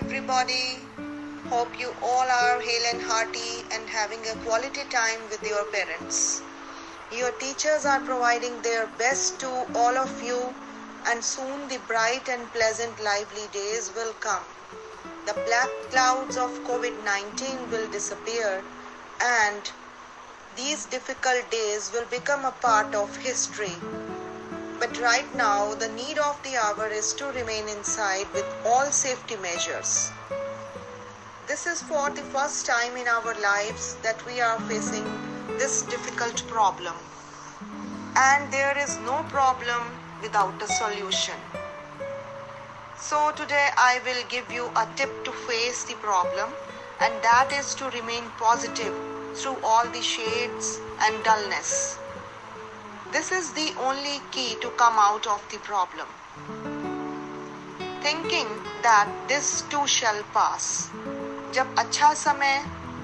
everybody. Hope you all are hale and hearty and having a quality time with your parents. Your teachers are providing their best to all of you, and soon the bright and pleasant lively days will come. The black clouds of COVID-19 will disappear, and these difficult days will become a part of history. But right now, the need of the hour is to remain inside with all safety measures. This is for the first time in our lives that we are facing this difficult problem. And there is no problem without a solution. So today I will give you a tip to face the problem, and that is to remain positive through all the shades and dullness. This is the only key to come out of the problem. Thinking that this too shall pass. जब अच्छा समय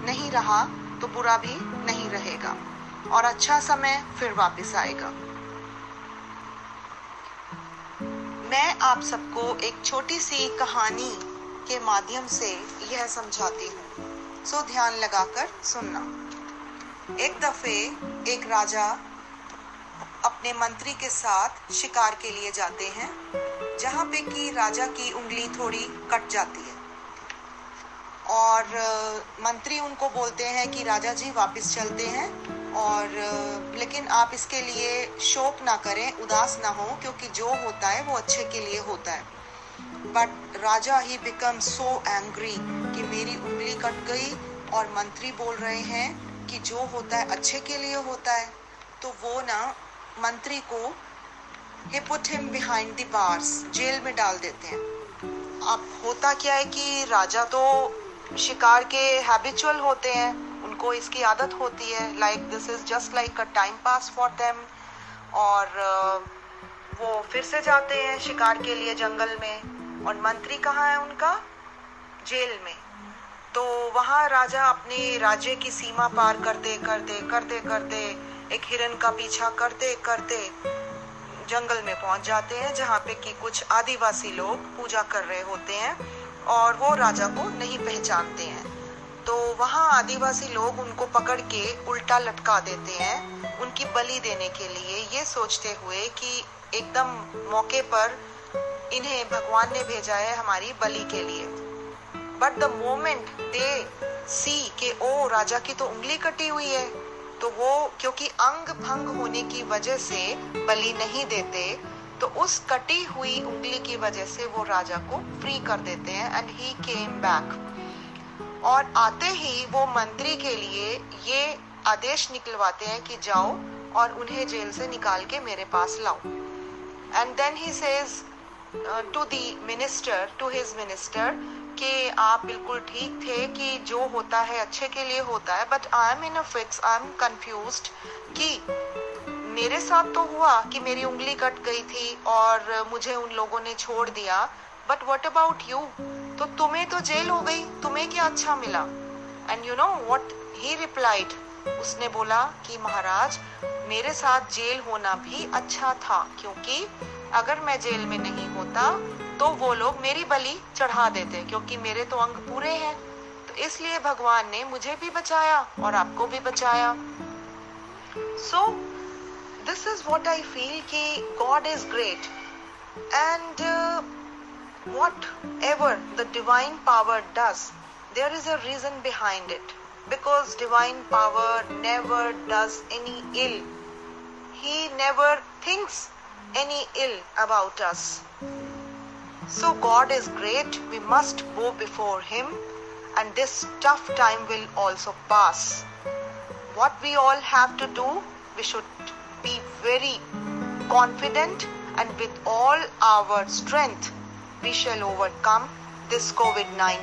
नहीं रहा तो बुरा भी नहीं रहेगा और अच्छा समय फिर वापस आएगा। मैं आप सबको एक छोटी सी कहानी के माध्यम से यह समझाती हूँ, सो ध्यान लगाकर सुनना। एक दफे एक राजा अपने मंत्री के साथ शिकार के लिए जाते हैं, जहाँ पे कि राजा की उंगली थोड़ी कट जाती है और मंत्री उनको बोलते हैं कि राजा जी वापस चलते हैं, और लेकिन आप इसके लिए शोक ना करें, उदास ना हो, क्योंकि जो होता है वो अच्छे के लिए होता है। But Raja he become so angry कि मेरी उंगली कट गई और मंत्री बोल रहे हैं कि जो होता है अच्छे के लिए होता है। तो वो ना मंत्री को he put him behind the bars, jail में डाल देते हैं। अब होता क्या है कि राजा तो शिकार के हैबिचुअल होते हैं, उनको इसकी आदत होती है, like this is just like a time pass for them. और वो फिर से जाते हैं शिकार के लिए जंगल में, और मंत्री कहाँ है उनका? जेल में। तो वहाँ राजा अपने राज्य की सीमा पार करते करते करते करते एक हिरन का पीछा करते करते जंगल में पहुंच जाते हैं, जहाँ पे कि कुछ आदिवासी लोग पूजा कर रहे होते हैं और वो राजा को नहीं पहचानते हैं। तो वहाँ आदिवासी लोग उनको पकड़ के उल्टा लटका देते हैं उनकी बलि देने के लिए, ये सोचते हुए कि एकदम मौके पर इन्हें भगवान ने भेजा है हमारी बलि के लिए। बट द मोमेंट दे सी के ओ राजा की तो उंगली कटी हुई है, तो वो क्योंकि अंग भंग होने की वजह से बलि नहीं देते, तो उस कटी हुई उंगली की वजह से वो राजा को फ्री कर देते हैं एंड ही केम बैक। और आते ही वो मंत्री के लिए ये आदेश निकलवाते हैं कि जाओ और उन्हें जेल से निकाल के मेरे पास लाओ। And then he says to the minister, to his minister, कि आप बिल्कुल ठीक थे कि जो होता है अच्छे के लिए होता है, but I am in a fix, I am confused कि मेरे साथ तो हुआ कि मेरी उंगली कट गई थी और मुझे उन लोगों ने छोड़ दिया, बट व्हाट अबाउट यू? तो तुम्हें तो जेल हो गई, तुम्हें क्या अच्छा मिला? And you know what he replied, उसने बोला कि महाराज मेरे साथ जेल होना भी अच्छा था, क्योंकि अगर मैं जेल में नहीं होता तो वो लोग मेरी बलि चढ़ा देते, क्योंकि मेरे तो अंग पूरे हैं। तो इसलिए भगवान ने मुझे भी बचाया और आपको भी बचाया। So this is what I feel कि God is great, and whatever the divine power does, there is a reason behind it, because divine power never does any ill. He never thinks any ill about us. So God is great, we must go before him, and this tough time will also pass. What we all have to do, we should be very confident, and with all our strength we shall overcome this COVID-19.